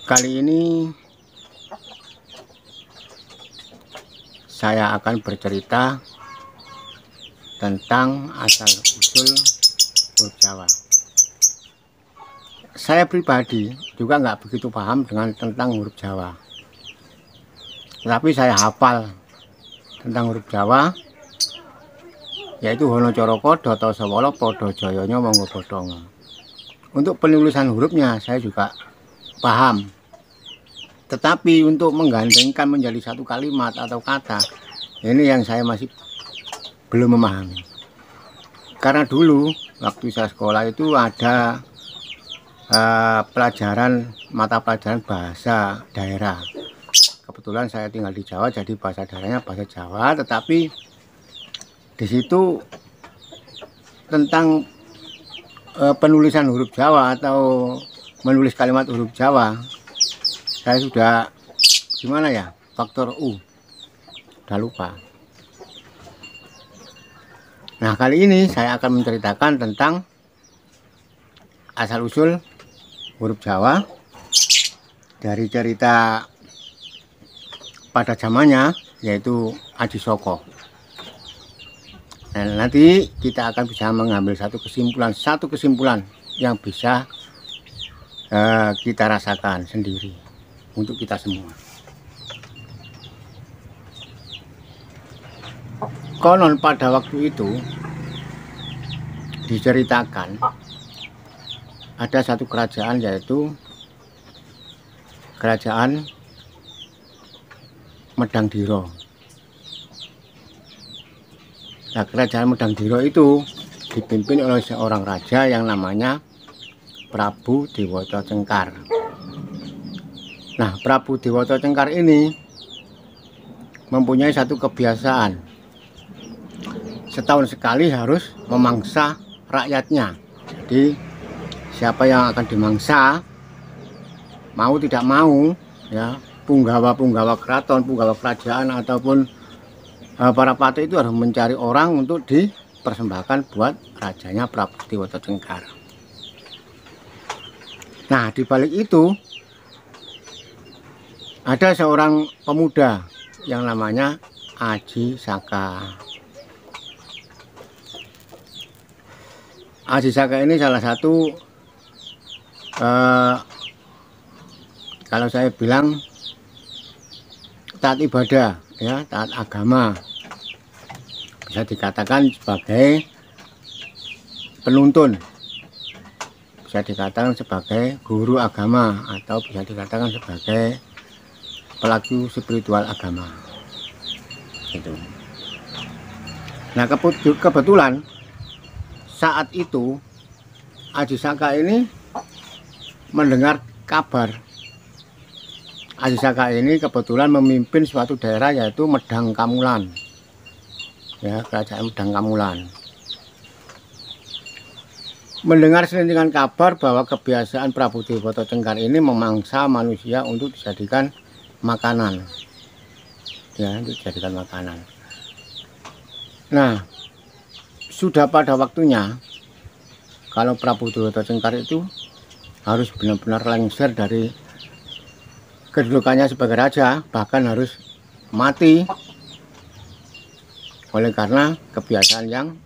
Kali ini saya akan bercerita tentang asal-usul huruf Jawa. Saya pribadi juga nggak begitu paham tentang huruf Jawa, tapi saya hafal tentang huruf Jawa, yaitu Hono Coroko, Doto Sewolo, Podo Joyonya, Monggo Bodongo. Untuk penulisan hurufnya saya juga paham, tetapi untuk menggandengkan menjadi satu kalimat atau kata, ini yang saya masih belum memahami. Karena dulu waktu saya sekolah itu ada mata pelajaran bahasa daerah. Kebetulan saya tinggal di Jawa, jadi bahasa daerahnya bahasa Jawa, tetapi di situ tentang penulisan huruf Jawa atau menulis kalimat huruf Jawa, saya sudah gimana ya, faktor U udah lupa. Nah, kali ini saya akan menceritakan tentang asal-usul huruf Jawa dari cerita pada zamannya, yaitu Aji Soko. Dan nanti kita akan bisa mengambil satu kesimpulan yang bisa kita rasakan sendiri untuk kita semua. Konon pada waktu itu diceritakan ada satu kerajaan, yaitu kerajaan Medangdira. Nah, kerajaan Medangdira itu dipimpin oleh seorang raja yang namanya Prabu Dewata Cengkar. Nah, Prabu Dewata Cengkar ini mempunyai satu kebiasaan, setahun sekali harus memangsa rakyatnya. Jadi siapa yang akan dimangsa, mau tidak mau ya, punggawa-punggawa keraton, punggawa kerajaan ataupun para patih itu harus mencari orang untuk dipersembahkan buat rajanya Prabu Dewata Cengkar. Nah, di balik itu ada seorang pemuda yang namanya Aji Saka. Aji Saka ini salah satu kalau saya bilang taat ibadah, ya, taat agama, bisa dikatakan sebagai penuntun, bisa dikatakan sebagai guru agama, atau bisa dikatakan sebagai pelaku spiritual agama gitu. Nah, kebetulan saat itu Aji Saka ini mendengar kabar. Aji Saka ini kebetulan memimpin suatu daerah, yaitu Medang Kamulan, ya, kerajaan Medang Kamulan. Mendengar selintingan kabar bahwa kebiasaan Prabu Dewata Cengkar ini memangsa manusia untuk dijadikan makanan, ya, untuk dijadikan makanan. Nah, sudah pada waktunya kalau Prabu Dewata Cengkar itu harus benar-benar lengser dari kedudukannya sebagai raja, bahkan harus mati oleh karena kebiasaan yang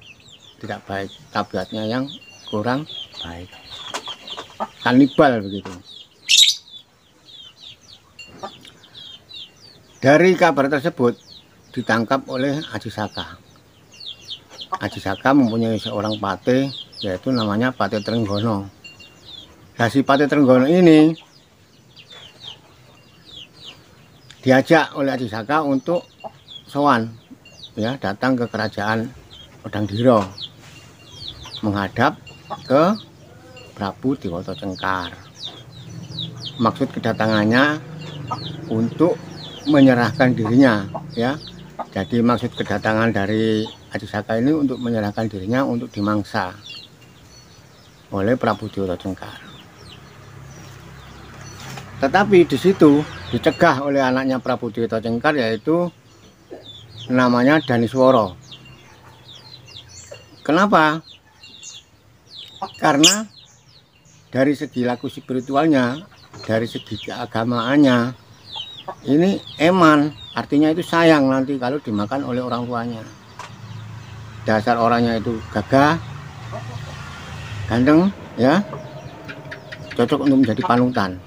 tidak baik, tabiatnya yang kurang baik, kanibal begitu. Dari kabar tersebut ditangkap oleh Aji Saka. Aji Saka mempunyai seorang patih, yaitu namanya Patih Trenggono. Nah, si Patih Trenggono ini diajak oleh Aji Saka untuk sowan, ya, datang ke kerajaan Medangdira menghadap ke Prabu Dewata Cengkar. Maksud kedatangannya untuk menyerahkan dirinya, ya. Jadi maksud kedatangan dari Aji Saka ini untuk menyerahkan dirinya untuk dimangsa oleh Prabu Dewata Cengkar. Tetapi di situ dicegah oleh anaknya Prabu Dewata Cengkar, yaitu namanya Daniswara. Kenapa? Karena dari segi laku spiritualnya dari segi keagamaannya ini eman, artinya itu sayang nanti kalau dimakan oleh orang tuanya. Dasar orangnya itu gagah, ganteng, ya, cocok untuk menjadi panutan.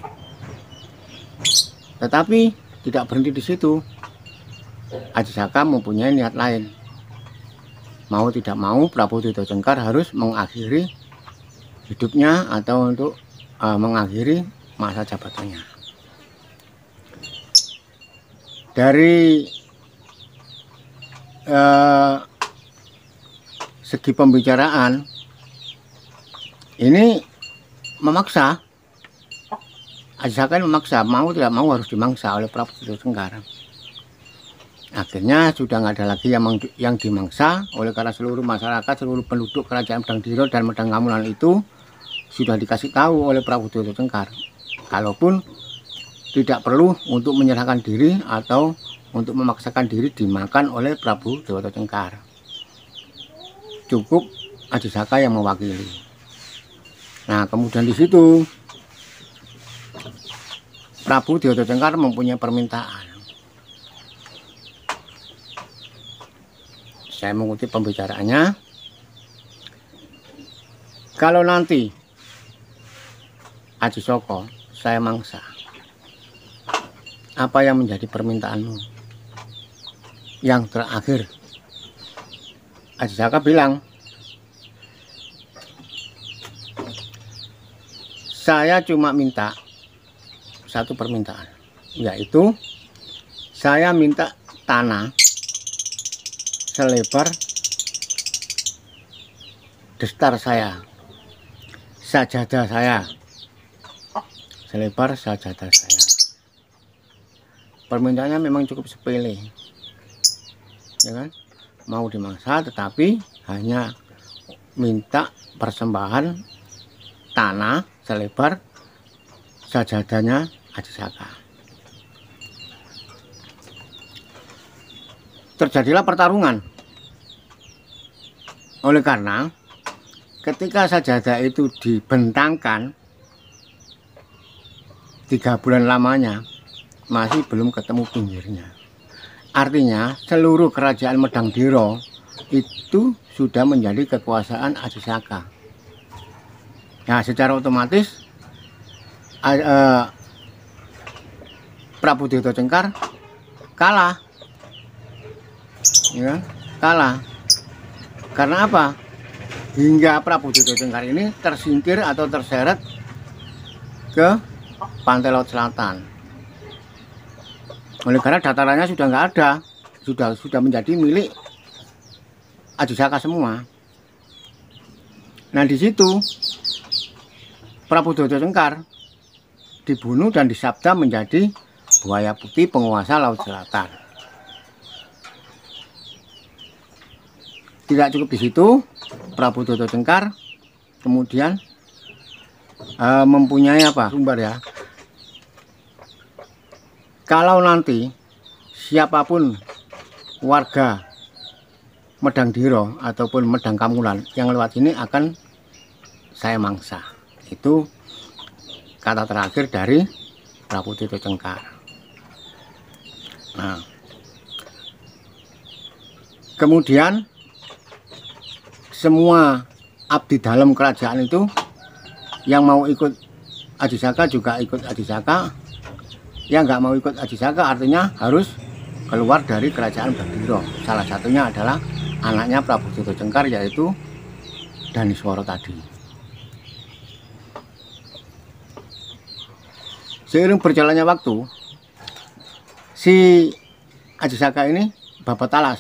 Tetapi tidak berhenti di situ. Aji Saka mempunyai niat lain. Mau tidak mau Prabu Tito Cengkar harus mengakhiri hidupnya atau untuk mengakhiri masa jabatannya. Dari segi pembicaraan ini memaksa, Aji Saka memaksa, mau tidak mau harus dimangsa oleh Prabu Tito Cengkar. Akhirnya sudah nggak ada lagi yang dimangsa, oleh karena seluruh masyarakat, seluruh penduduk kerajaan Medang Diro dan Medang Kamulan itu sudah dikasih tahu oleh Prabu Tito Cengkar, kalaupun tidak perlu untuk menyerahkan diri atau untuk memaksakan diri dimakan oleh Prabu Tito Cengkar. Cukup Aji Saka yang mewakili. Nah, kemudian di situ Prabu Tito Cengkar mempunyai permintaan. Saya mengutip pembicaraannya. Kalau nanti Aji Saka saya mangsa, apa yang menjadi permintaanmu? Yang terakhir, Aji Saka bilang, saya cuma minta satu permintaan, yaitu saya minta tanah selebar destar saya, sajadah saya, selebar sajadah saya. Permintaannya memang cukup sepele, ya kan? Mau dimangsa tetapi hanya minta persembahan tanah selebar sajadahnya Aji Saka. Terjadilah pertarungan. Oleh karena ketika sajadah itu dibentangkan 3 bulan lamanya masih belum ketemu pinggirnya. Artinya seluruh kerajaan Medang Diro itu sudah menjadi kekuasaan Aji Saka. Nah, secara otomatis Prabu Tito Cengkar kalah, ya, kalah. Karena apa? Hingga Prabu Tito Cengkar ini tersingkir atau terseret ke pantai laut selatan. Oleh karena datarannya sudah nggak ada, sudah menjadi milik Aji Saka semua. Nah, di situ Prabu Tito Cengkar dibunuh dan disabda menjadi buaya putih penguasa laut selatan. Tidak cukup di situ, Prabu Tito Cengkar kemudian mempunyai apa? Sumber, ya. Kalau nanti siapapun warga Medang Diro ataupun Medang Kamulan yang lewat sini akan saya mangsa. Itu kata terakhir dari Prabu Tito Cengkar. Nah, kemudian semua abdi dalam kerajaan itu yang mau ikut Aji Saka juga ikut Aji Saka. Yang nggak mau ikut Aji Saka artinya harus keluar dari kerajaan Medang Diro. Salah satunya adalah anaknya Prabu Tito Cengkar, yaitu Daniswara tadi. Seiring berjalannya waktu, si Aji Saka ini babat talas,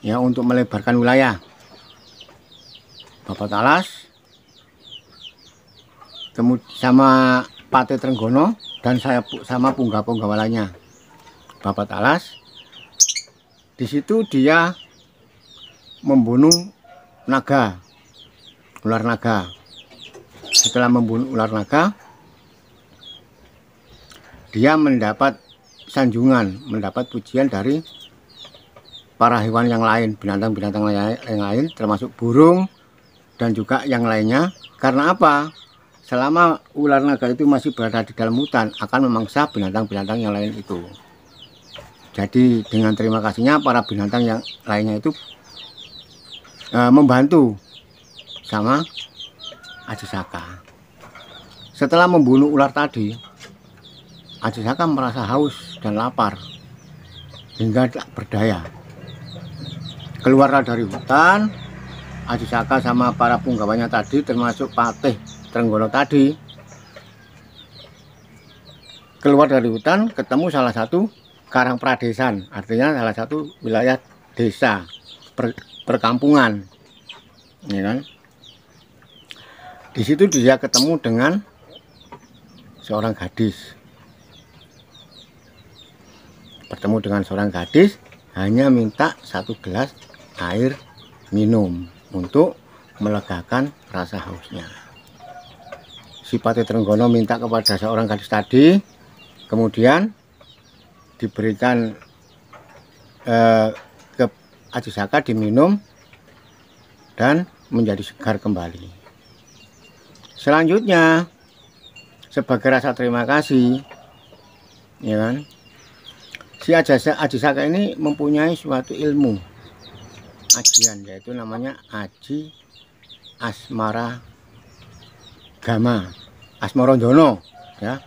ya, untuk melebarkan wilayah. Babat talas kemudian sama Pate Trenggono dan saya sama punggawa-punggawalanya. Babat talas. Di situ dia membunuh naga, ular naga. Setelah membunuh ular naga, dia mendapat sanjungan, mendapat pujian dari para hewan yang lain, binatang-binatang yang lain, termasuk burung dan juga yang lainnya. Karena apa? selama ular naga itu masih berada di dalam hutan akan memangsa binatang-binatang yang lain itu. Jadi dengan terima kasihnya para binatang yang lainnya itu membantu sama Aji Saka. Setelah membunuh ular tadi, Aji Saka merasa haus dan lapar hingga tak berdaya. Keluarlah dari hutan. Aji Saka sama para punggawanya tadi, termasuk Patih Trenggono tadi, keluar dari hutan, ketemu salah satu karang pradesan, artinya salah satu wilayah desa perkampungan, ya kan? Di situ dia ketemu dengan seorang gadis. Bertemu dengan seorang gadis, hanya minta 1 gelas air minum untuk melegakan rasa hausnya. Si Patih Trenggono minta kepada seorang gadis tadi, kemudian diberikan ke Aji Saka, diminum dan menjadi segar kembali. Selanjutnya, sebagai rasa terima kasih, ya kan, si Aji Saka ini mempunyai suatu ilmu ajian, yaitu namanya Aji Asmara Gama, Asmarandono, ya,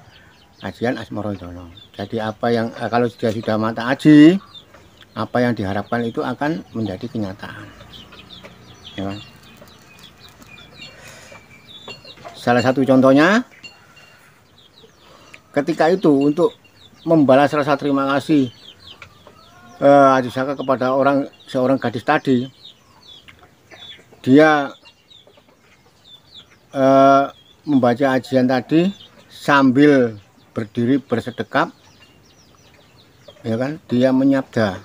ajian Asmarandono. Jadi apa yang kalau dia sudah mata aji, apa yang diharapkan itu akan menjadi kenyataan, ya. Salah satu contohnya, ketika itu untuk membalas rasa terima kasih Aji Saka kepada seorang gadis tadi, dia membaca ajian tadi sambil berdiri bersedekap, ya kan, dia menyabda,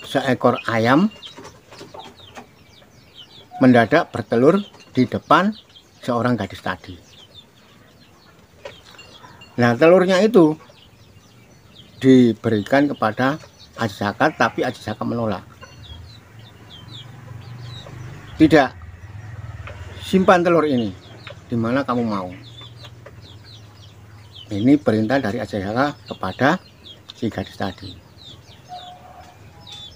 seekor ayam mendadak bertelur di depan seorang gadis tadi. Nah, telurnya itu diberikan kepada Aji Saka, tapi Aji Saka menolak. Tidak, simpan telur ini, di mana kamu mau. Ini perintah dari Aji Saka kepada si gadis tadi.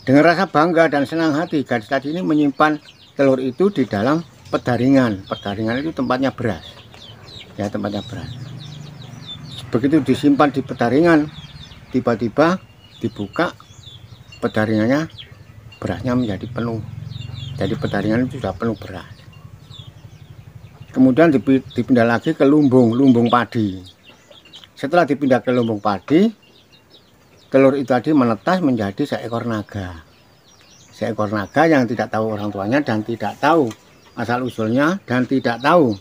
Dengan rasa bangga dan senang hati, gadis tadi ini menyimpan telur itu di dalam pedaringan. Pedaringan itu tempatnya beras, ya, tempatnya beras. Begitu disimpan di pedaringan, tiba-tiba dibuka pedaringannya, berasnya menjadi penuh. Jadi pedaringan itu sudah penuh beras. Kemudian dipindah lagi ke lumbung padi. Setelah dipindah ke lumbung padi, telur itu tadi menetas menjadi seekor naga. Seekor naga yang tidak tahu orang tuanya dan tidak tahu asal usulnya dan tidak tahu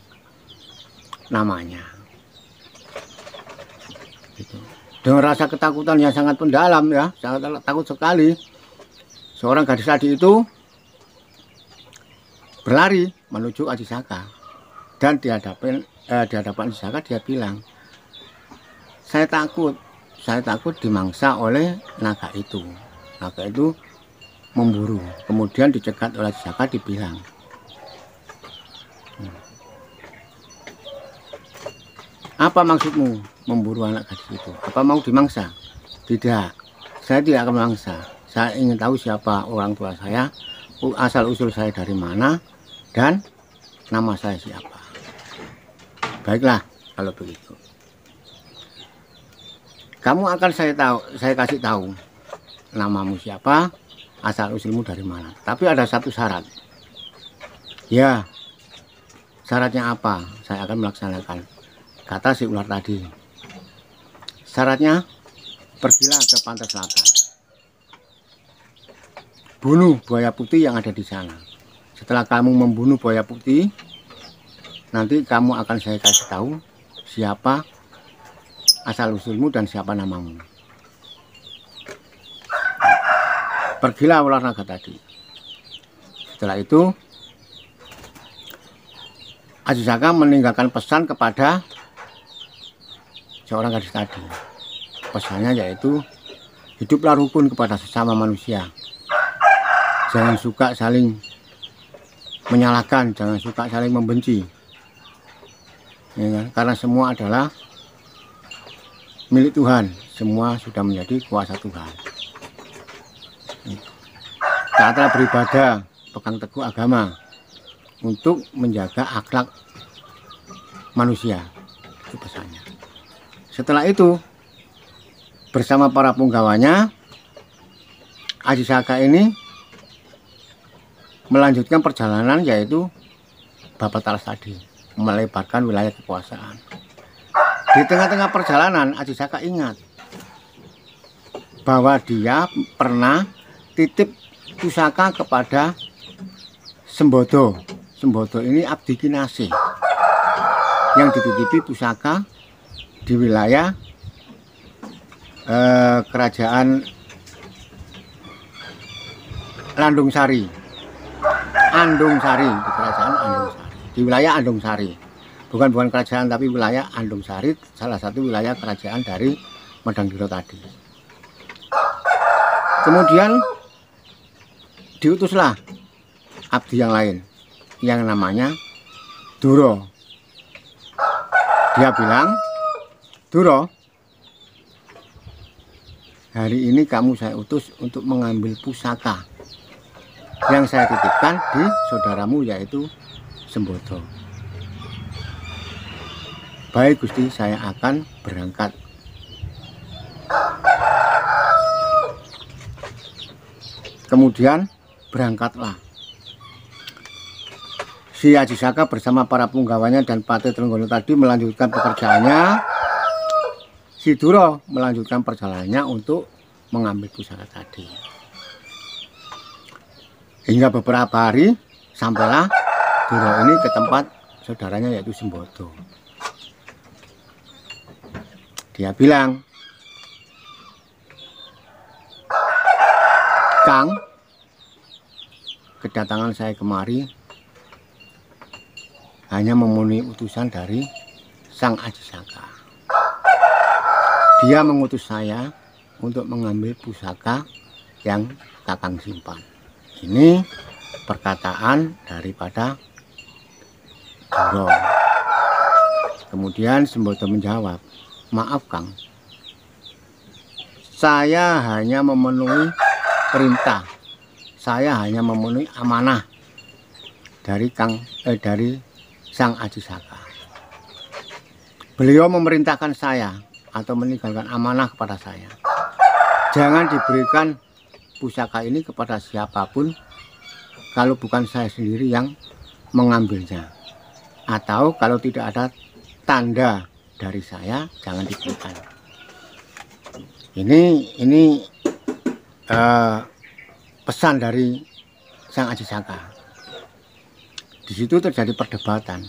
namanya. Gitu. Dengan rasa ketakutan yang sangat mendalam, ya, sangat takut sekali, seorang gadis tadi itu berlari menuju Aji Saka, dan di hadapan Aji Saka dia bilang, saya takut dimangsa oleh naga itu. Naga itu memburu. Kemudian dicegat oleh Aji Saka, dibilang, apa maksudmu memburu anak gadis itu? Apa mau dimangsa? Tidak, saya tidak akan memangsa. Saya ingin tahu siapa orang tua saya, asal usul saya dari mana, dan nama saya siapa. Baiklah, kalau begitu, kamu akan saya kasih tahu namamu siapa, asal usulmu dari mana. Tapi ada satu syarat. Ya, syaratnya apa? Saya akan melaksanakan, kata si ular tadi. Syaratnya, pergilah ke pantai selatan, bunuh buaya putih yang ada di sana. Setelah kamu membunuh buaya putih, nanti kamu akan saya kasih tahu siapa asal usulmu dan siapa namamu. Pergilah ular naga tadi. Setelah itu, Aji Saka meninggalkan pesan kepada seorang gadis tadi. Pesannya yaitu, hiduplah rukun kepada sesama manusia. Jangan suka saling menyalahkan, jangan suka saling membenci. ya kan? Karena semua adalah milik Tuhan, semua sudah menjadi kuasa Tuhan. Taatlah beribadah, pegang teguh agama untuk menjaga akhlak manusia, itu pesannya. Setelah itu bersama para punggawanya, Aji Saka ini melanjutkan perjalanan, yaitu Babat Talas tadi, melebarkan wilayah kekuasaan. Di tengah-tengah perjalanan Aji Saka ingat bahwa dia pernah titip pusaka kepada Sembodo. Sembodo ini abdi kinasih yang dititipi pusaka di wilayah kerajaan Landung Sari, Andung Sari, di kerajaan Andung Sari, di wilayah Andung Sari, bukan kerajaan tapi wilayah Andung Sari, salah satu wilayah kerajaan dari Medangdira tadi. Kemudian diutuslah abdi yang lain yang namanya Duro. Dia bilang, Duro, hari ini kamu saya utus untuk mengambil pusaka yang saya titipkan di saudaramu, yaitu Sembodo. Baik Gusti, saya akan berangkat. Kemudian berangkatlah si Aji Saka bersama para punggawanya dan Patih Trenggono tadi melanjutkan pekerjaannya. Si Duro melanjutkan perjalanannya untuk mengambil pusaka tadi. Hingga beberapa hari sampailah Duro ini ke tempat saudaranya, yaitu Sembodo. Dia bilang, Kang, kedatangan saya kemari hanya memenuhi utusan dari Sang Aji Saka. Dia mengutus saya untuk mengambil pusaka yang Kakang simpan. Ini perkataan daripada Duro. Kemudian Sembodo menjawab, maaf Kang, saya hanya memenuhi perintah, saya hanya memenuhi amanah dari dari Sang Aji Saka. Beliau memerintahkan saya atau meninggalkan amanah kepada saya, jangan diberikan pusaka ini kepada siapapun kalau bukan saya sendiri yang mengambilnya, atau kalau tidak ada tanda dari saya jangan diberikan. Ini pesan dari Sang Aji Saka. Di situ terjadi perdebatan.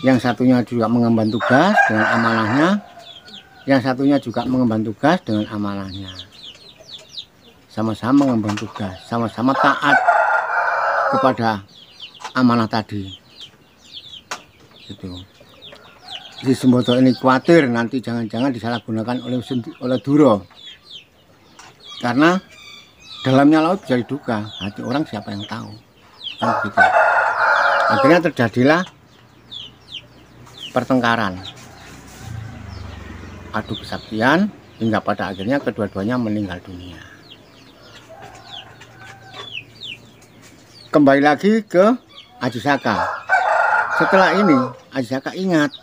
Yang satunya juga mengemban tugas dengan amanahnya, yang satunya juga mengemban tugas dengan amanahnya. Sama-sama mengemban tugas, sama-sama taat kepada amanah tadi. Gitu. Si Sembodo ini khawatir nanti jangan-jangan disalahgunakan oleh Duro. Karena dalamnya laut bisa diduga, hati orang siapa yang tahu. Kan begitu. Akhirnya terjadilah pertengkaran, adu kesaktian, hingga pada akhirnya kedua-duanya meninggal dunia. Kembali lagi ke Aji Saka. Setelah ini Aji Saka ingat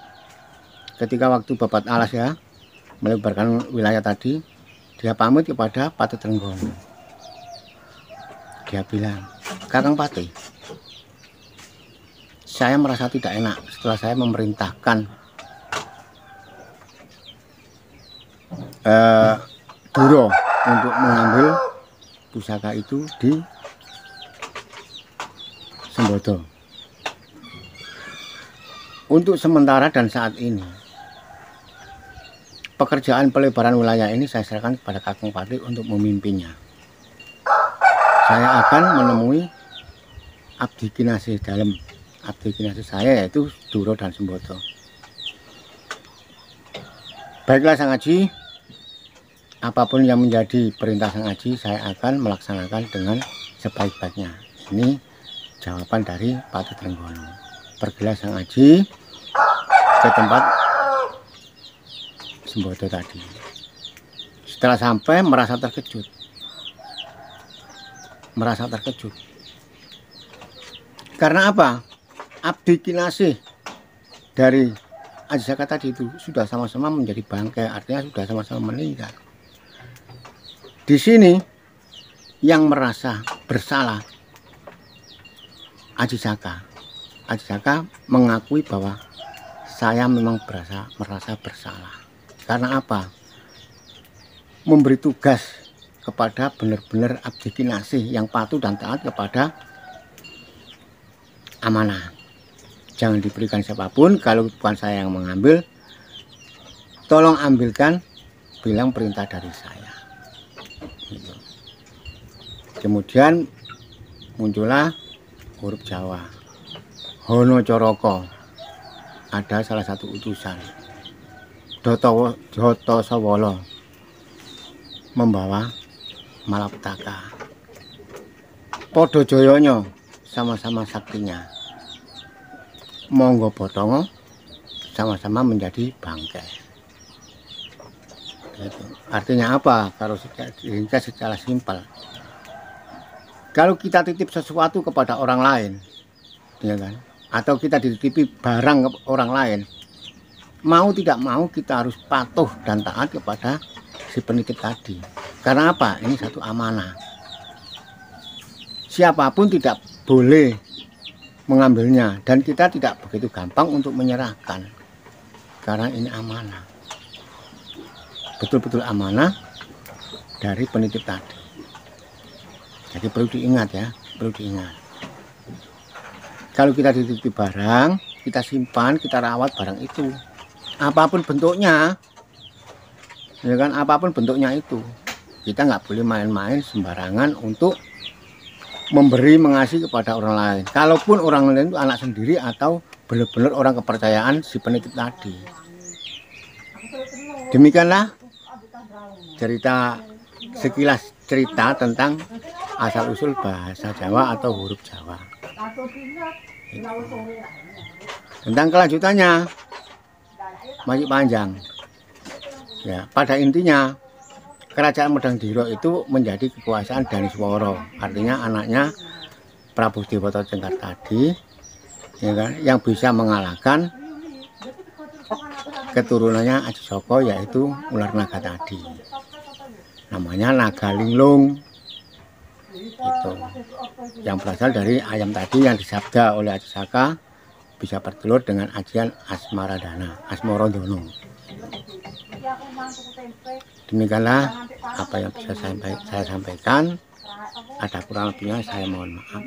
ketika waktu Babat Alas ya melebarkan wilayah tadi, dia pamit kepada Patih Trenggono. Dia bilang, Kakang Patih, saya merasa tidak enak setelah saya memerintahkan Duro untuk mengambil pusaka itu di Sembodo. Untuk sementara dan saat ini, pekerjaan pelebaran wilayah ini saya serahkan kepada Kakang Patih untuk memimpinnya. Saya akan menemui abdi kinasih dalam. Abdi kinasih saya yaitu Duro dan Sembodo. Baiklah Sang Aji, apapun yang menjadi perintah Sang Aji saya akan melaksanakan dengan sebaik-baiknya. Ini jawaban dari Patih Trenggono. pergilah Sang Aji ke tempat Sembodo tadi. Setelah sampai merasa terkejut. Karena apa? Abdi kinasih dari Aji Saka tadi itu sudah sama-sama menjadi bangkai, artinya sudah sama-sama meninggal. Di sini yang merasa bersalah Aji Saka. Aji Saka mengakui bahwa saya memang merasa bersalah. Karena apa? Memberi tugas kepada benar-benar abdi kinasih yang patuh dan taat kepada amanah. Jangan diberikan siapapun, kalau bukan saya yang mengambil, tolong ambilkan, bilang perintah dari saya. Gitu. Kemudian muncullah huruf Jawa. Hono Coroko, ada salah satu utusan. Joto Sawolo membawa malapetaka. Podo Joyonyo sama-sama saktinya. Monggo Botongo sama-sama menjadi bangkai. Gitu. Artinya apa? Kalau diringkas secara simpel, kalau kita titip sesuatu kepada orang lain, ya kan? Atau kita dititipi barang ke orang lain, mau tidak mau kita harus patuh dan taat kepada si penitip tadi. Karena apa? Ini satu amanah. Siapapun tidak boleh mengambilnya, dan kita tidak begitu gampang untuk menyerahkan, karena ini amanah, betul-betul amanah dari penitip tadi. Jadi perlu diingat ya, perlu diingat. Kalau kita dititipi barang, kita simpan, kita rawat barang itu, apapun bentuknya, ya kan, apapun bentuknya itu, kita nggak boleh main-main sembarangan untuk memberi, mengasihi kepada orang lain. Kalaupun orang lain itu anak sendiri atau benar-benar orang kepercayaan si penitip tadi. Demikianlah sekilas cerita tentang asal usul bahasa Jawa atau huruf Jawa. Tentang kelanjutannya masih panjang. Ya, pada intinya Kerajaan Medangdira itu menjadi kekuasaan Daniswara, artinya anaknya Prabu Dewata Cengkar tadi, ya kan, yang bisa mengalahkan keturunannya Aji Saka, yaitu ular naga tadi, namanya Naga Linglung, itu yang berasal dari ayam tadi yang disabda oleh Aji Saka bisa bertelur dengan ajian Asmaradana, Asmaradana. Demikianlah apa yang bisa saya sampaikan. Ada kurang lebihnya saya mohon maaf.